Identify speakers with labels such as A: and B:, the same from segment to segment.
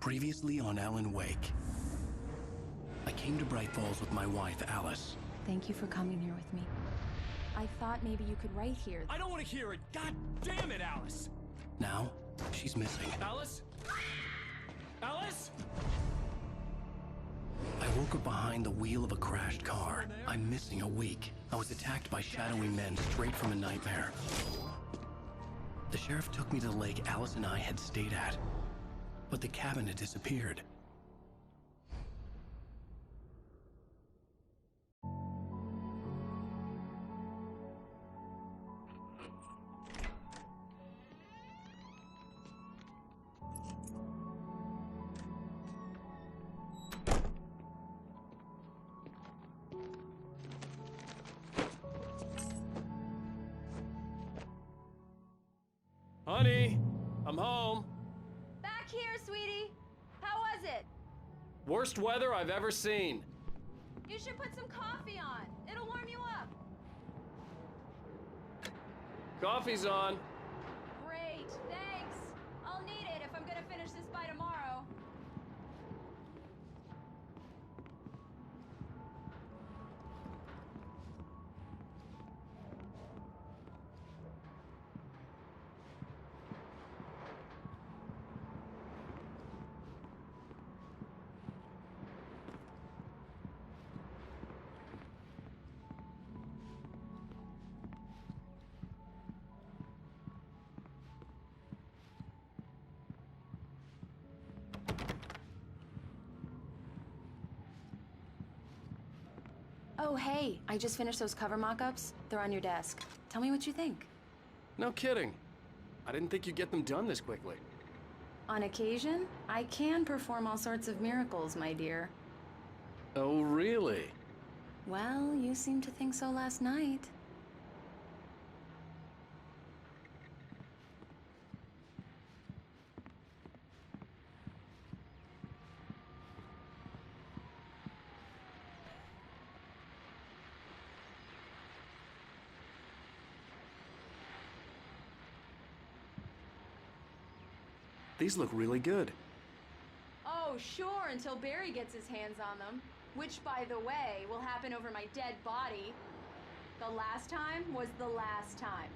A: Previously on Alan Wake. I came to Braight Fall's with my wife, Alice.
B: Thank you for coming here with me. I thought maybe you could write here.
C: I don't want to hear it! God damn it, Alice!
A: Now, she's missing.
C: Alice? Alice?
A: I woke up behind the wheel of a crashed car. I'm missing a week. I was attacked by shadowy men straight from a nightmare. The sheriff took me to the lake Alice and I had stayed at, but the cabin had disappeared.
C: Honey, I'm home.
B: Back here, sweetie. How was it?
C: Worst weather I've ever seen.
B: You should put some coffee on. It'll warm you up.
C: Coffee's on.
B: Great, thanks. I'll need it if I'm gonna finish this by tomorrow. Oh, hey, I just finished those cover mock-ups. They're on your desk. Tell me what you think.
C: No kidding. I didn't think you'd get them done this quickly.
B: On occasion, I can perform all sorts of miracles, my dear.
C: Oh, really?
B: Well, you seemed to think so last night.
C: These look really good.
B: Oh, sure, until Barry gets his hands on them. Which, by the way, will happen over my dead body. The last time was the last time.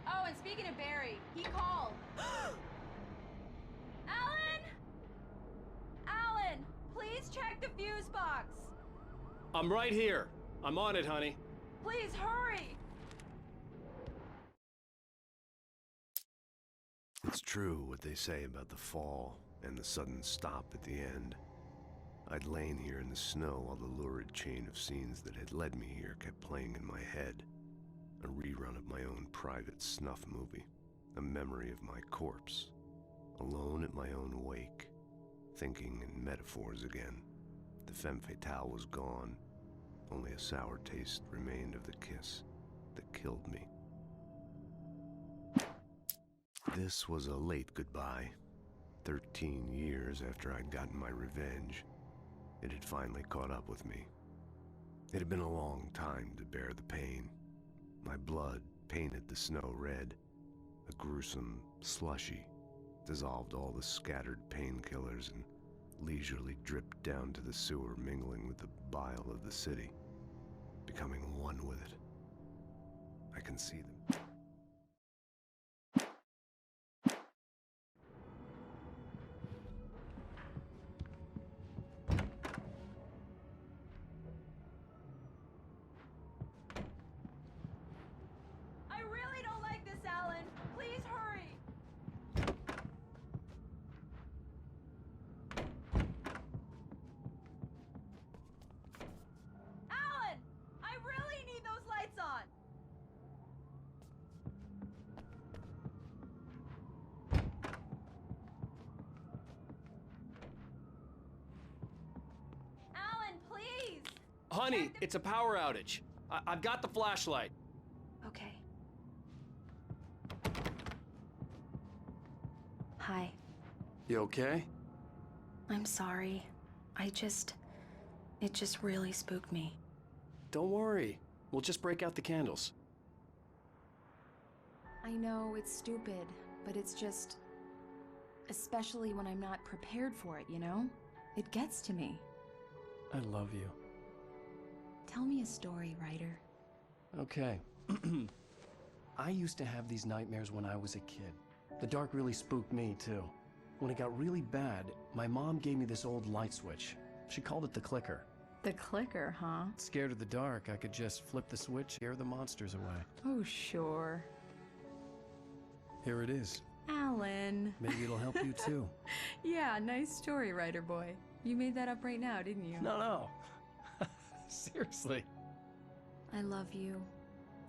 B: Oh, and speaking of Barry, he called. Alan! Alan, please check the fuse box.
C: I'm right here. I'm on it, honey.
B: Please hurry.
D: It's true what they say about the fall and the sudden stop at the end. I'd lain here in the snow while the lurid chain of scenes that had led me here kept playing in my head. A rerun of my own private snuff movie. A memory of my corpse. Alone at my own wake. Thinking in metaphors again. The femme fatale was gone. Only a sour taste remained of the kiss that killed me. This was a late goodbye. 13 years after I'd gotten my revenge, it had finally caught up with me. It had been a long time to bear the pain. My blood painted the snow red. A gruesome slushy dissolved all the scattered painkillers and leisurely dripped down to the sewer, mingling with the bile of the city, becoming one with it. I can see them.
C: Honey, it's a power outage. I've got the flashlight.
B: Okay. Hi.
C: You okay?
B: I'm sorry. It just really spooked me.
C: Don't worry. We'll just break out the candles.
B: I know it's stupid, but it's just... Especially when I'm not prepared for it, you know? It gets to me.
C: I love you.
B: Tell me a story, writer.
C: Okay. I used to have these nightmares when I was a kid. The dark really spooked me, too. When it got really bad, my mom gave me this old light switch. She called it the clicker.
B: The clicker, huh?
C: Scared of the dark, I could just flip the switch, scare the monsters away.
B: Oh, sure.
C: Here it is.
B: Alan.
C: Maybe it'll help you, too.
B: Yeah, nice story, writer boy. You made that up right now, didn't you?
C: No. Seriously.
B: I love you,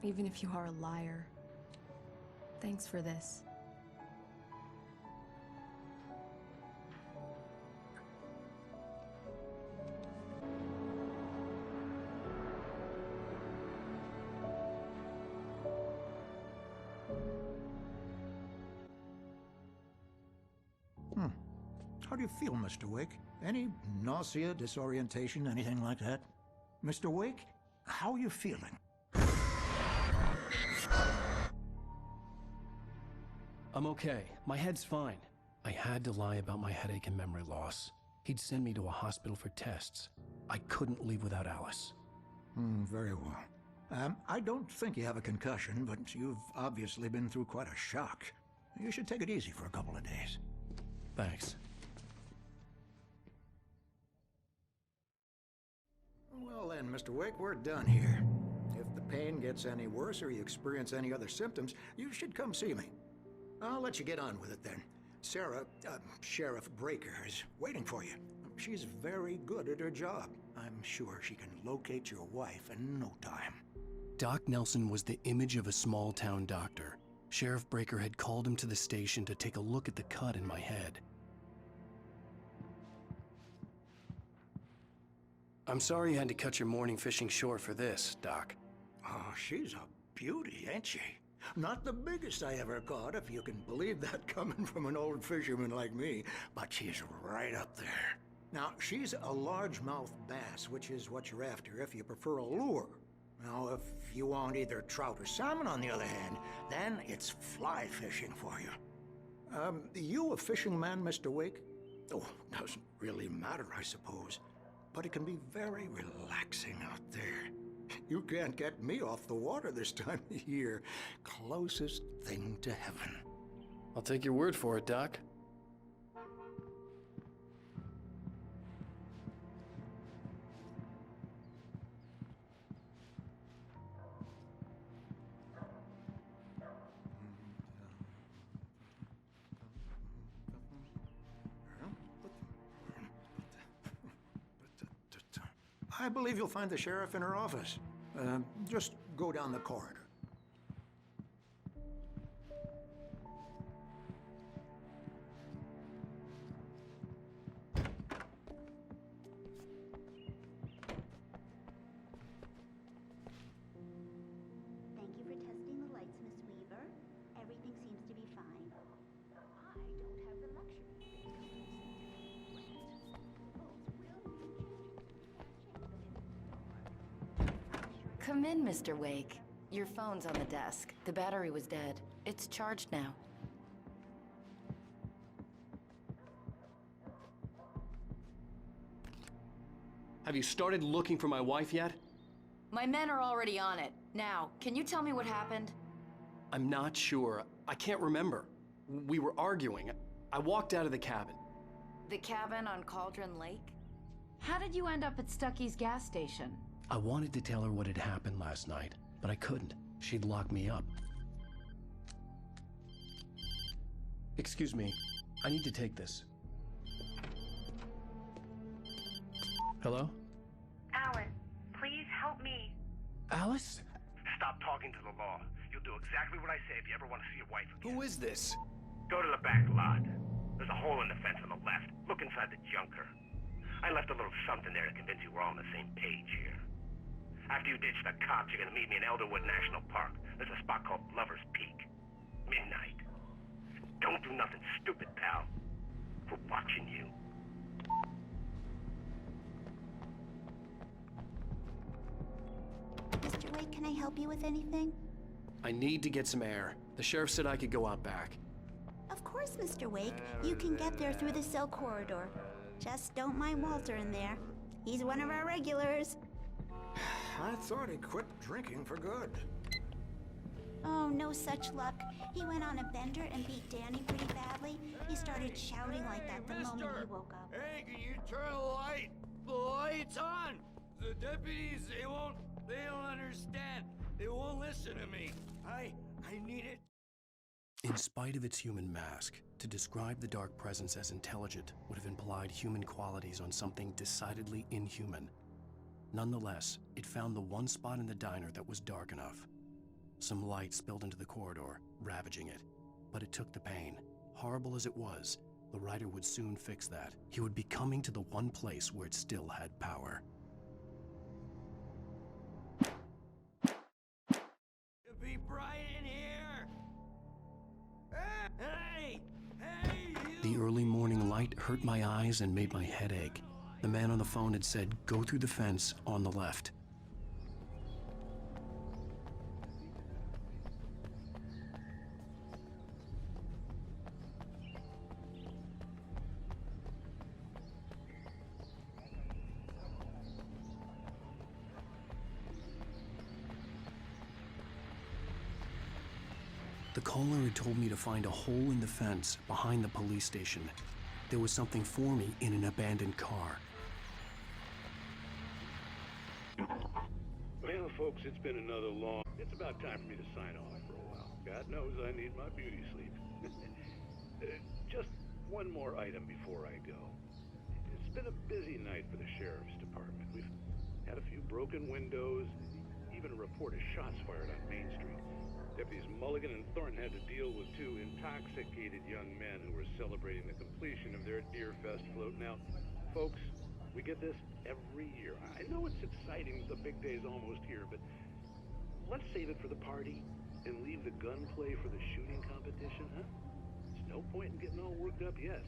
B: even if you are a liar. Thanks for this.
E: How do you feel, Mr. Wake? Any nausea, disorientation, anything like that? Mr. Wake, how are you feeling?
C: I'm okay. My head's fine. I had to lie about my headache and memory loss. He'd send me to a hospital for tests. I couldn't leave without Alice.
E: Very well. I don't think you have a concussion, but you've obviously been through quite a shock. You should take it easy for a couple of days.
C: Thanks.
E: Well then, Mr. Wake, we're done here. If the pain gets any worse or you experience any other symptoms, you should come see me. I'll let you get on with it then. Sarah, Sheriff Breaker, is waiting for you. She's very good at her job. I'm sure she can locate your wife in no time.
A: Doc Nelson was the image of a small-town doctor. Sheriff Breaker had called him to the station to take a look at the cut in my head. I'm sorry you had to cut your morning fishing short for this, Doc.
E: Oh, she's a beauty, ain't she? Not the biggest I ever caught, if you can believe that coming from an old fisherman like me, but she's right up there. Now, she's a largemouth bass, which is what you're after if you prefer a lure. Now, if you want either trout or salmon, on the other hand, then it's fly fishing for you. You a fishing man, Mr. Wake? Oh, doesn't really matter, I suppose. But it can be very relaxing out there. You can't get me off the water this time of year. Closest thing to heaven.
C: I'll take your word for it, Doc.
E: I believe you'll find the sheriff in her office. Just go down the corridor.
F: Thank you for testing the lights, Miss Weaver. Everything seems to be fine. I don't have the luxury.
G: Come in, Mr. Wake. Your phone's on the desk. The battery was dead. It's charged now.
C: Have you started looking for my wife yet?
G: My men are already on it. Now, can you tell me what happened?
C: I'm not sure. I can't remember. We were arguing. I walked out of the cabin.
G: The cabin on Cauldron Lake?
B: How did you end up at Stucky's gas station?
A: I wanted to tell her what had happened last night, but I couldn't. She'd lock me up. Excuse me. I need to take this. Hello?
H: Alan, please help me.
A: Alice?
H: Stop talking to the law. You'll do exactly what I say if you ever want to see your wife again.
A: Who is this?
H: Go to the back lot. There's a hole in the fence on the left. Look inside the junker. I left a little something there to convince you we're all on the same page here. After you ditch the cops, you're gonna meet me in Elderwood National Park. There's a spot called Lover's Peak. Midnight. Don't do nothing stupid, pal. We're watching you.
F: Mr. Wake, can I help you with anything?
A: I need to get some air. The sheriff said I could go out back.
F: Of course course, Mr. Wake. You can get there through the cell corridor. Just don't mind Walter in there. He's one of our regulars.
E: I thought he quit drinking for good.
F: Oh, no such luck. He went on a bender and beat Danny pretty badly. He started shouting like that the moment he woke up.
I: Hey, can you turn the light? The light's on! The deputies, they don't understand. They won't listen to me. I need it.
C: In spite of its human mask, to describe the dark presence as intelligent would have implied human qualities on something decidedly inhuman. Nonetheless, it found the one spot in the diner that was dark enough. Some light spilled into the corridor, ravaging it. But it took the pain. Horrible as it was, the writer would soon fix that. He would be coming to the one place where it still had power.
I: It'll be bright in here! Hey!
C: The early morning light hurt my eyes and made my head ache. The man on the phone had said, "Go through the fence on the left." The caller had told me to find a hole in the fence behind the police station. There was something for me in an abandoned car.
J: Well, folks, it's been another long... It's about time for me to sign off for a while. God knows I need my beauty sleep. Just one more item before I go. It's been a busy night for the sheriff's department. We've had a few broken windows, even a report of shots fired on Main Street. Deputies Mulligan and Thornton had to deal with two intoxicated young men who were celebrating the completion of their Deer Fest float. Now, folks, we get this every year. I know it's exciting, the big day's almost here, but let's save it for the party and leave the gunplay for the shooting competition, huh? There's no point in getting all worked up yet.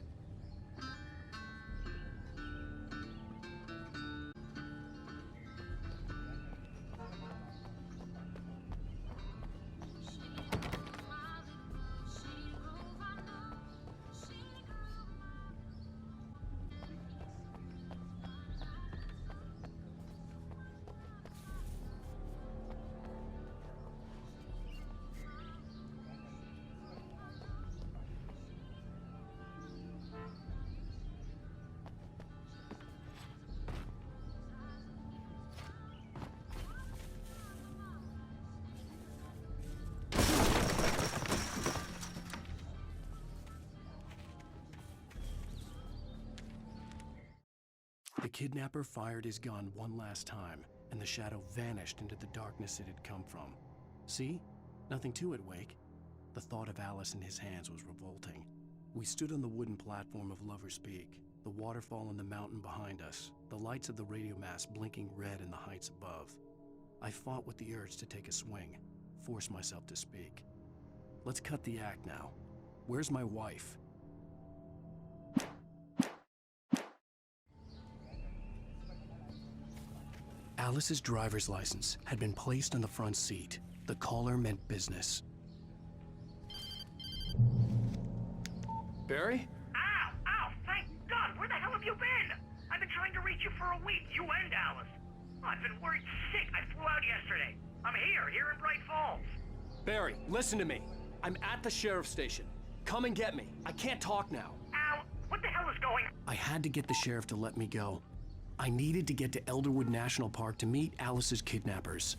C: The kidnapper fired his gun one last time, and the shadow vanished into the darkness it had come from. See? Nothing to it, Wake. The thought of Alice in his hands was revolting. We stood on the wooden platform of Lover's Peak, the waterfall on the mountain behind us, the lights of the radio mast blinking red in the heights above. I fought with the urge to take a swing, force myself to speak. Let's cut the act now. Where's my wife? Alice's driver's license had been placed on the front seat. The caller meant business. Barry?
H: Ow! Ow! Thank God! Where the hell have you been? I've been trying to reach you for a week, you and Alice. Oh, I've been worried sick. I flew out yesterday. I'm here in Bright Falls.
C: Barry, listen to me. I'm at the sheriff's station. Come and get me. I can't talk now.
H: Ow! What the hell is going on?
C: I had to get the sheriff to let me go. I needed to get to Elderwood National Park to meet Alice's kidnappers.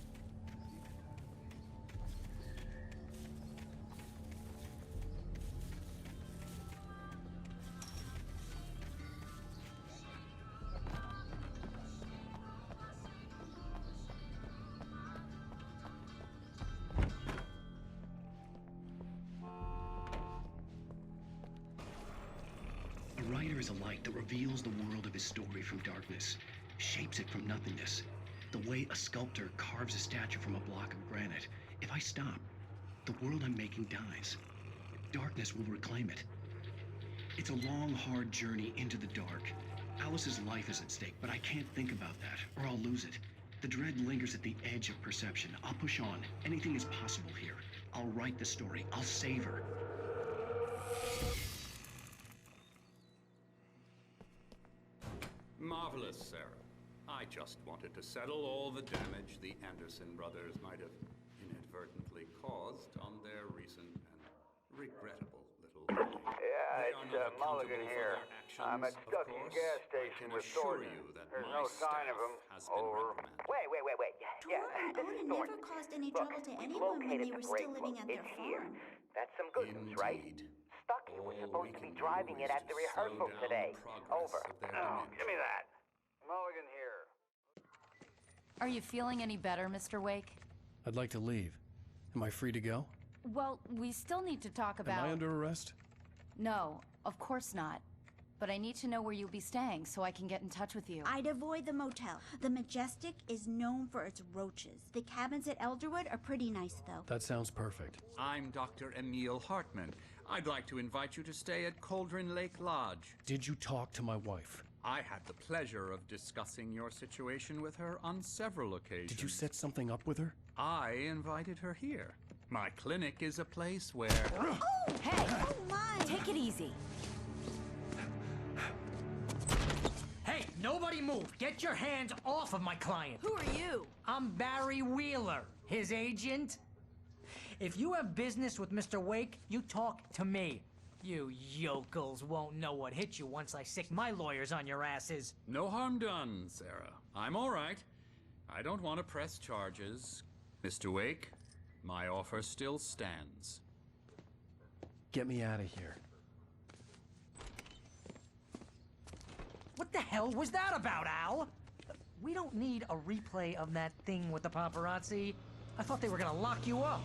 C: A writer is a light that reveals the world of his story from darkness, shapes it from nothingness. The way a sculptor carves a statue from a block of granite. If I stop, the world I'm making dies. Darkness will reclaim it. It's a long, hard journey into the dark. Alice's life is at stake, but I can't think about that, or I'll lose it. The dread lingers at the edge of perception. I'll push on. Anything is possible here. I'll write the story. I'll save her.
K: Marvelous, Sarah. I just wanted to settle all the damage the Anderson brothers might have inadvertently caused on their recent and regrettable little wedding.
L: Yeah, it's Mulligan here. I'm at Ducky's gas station with Thornton. There's no sign of him. Over.
M: Wait. Yeah, this is
F: Thornton
M: Thornton.
F: never caused any
M: Look,
F: trouble to
M: we
F: anyone when
M: located
F: they
M: the
F: were still
M: grave.
F: living at their
M: It's here.
F: farm.
M: That's some good news, right? Stucky was supposed to be driving it at the rehearsal today. Over.
L: Oh, give me that. Mulligan here.
G: Are you feeling any better, Mr. Wake?
C: I'd like to leave. Am I free to go?
G: Well, we still need to talk about...
C: Am I under arrest?
G: No, of course not. But I need to know where you'll be staying so I can get in touch with you.
F: I'd avoid the motel. The Majestic is known for its roaches. The cabins at Elderwood are pretty nice, though.
C: That sounds perfect.
K: I'm Dr. Emil Hartman. I'd like to invite you to stay at Cauldron Lake Lodge.
C: Did you talk to my wife?
K: I had the pleasure of discussing your situation with her on several occasions.
C: Did you set something up with her?
K: I invited her here. My clinic is a place where...
F: Oh!
G: Hey!
F: Oh, my!
G: Take it easy.
N: Hey, nobody move! Get your hands off of my client!
G: Who are you?
N: I'm Barry Wheeler, his agent. If you have business with Mr. Wake, you talk to me. You yokels won't know what hit you once I sick my lawyers on your asses.
K: No harm done, Sarah. I'm all right. I don't want to press charges. Mr. Wake, my offer still stands.
C: Get me out of here.
N: What the hell was that about, Al? We don't need a replay of that thing with the paparazzi. I thought they were gonna lock you up.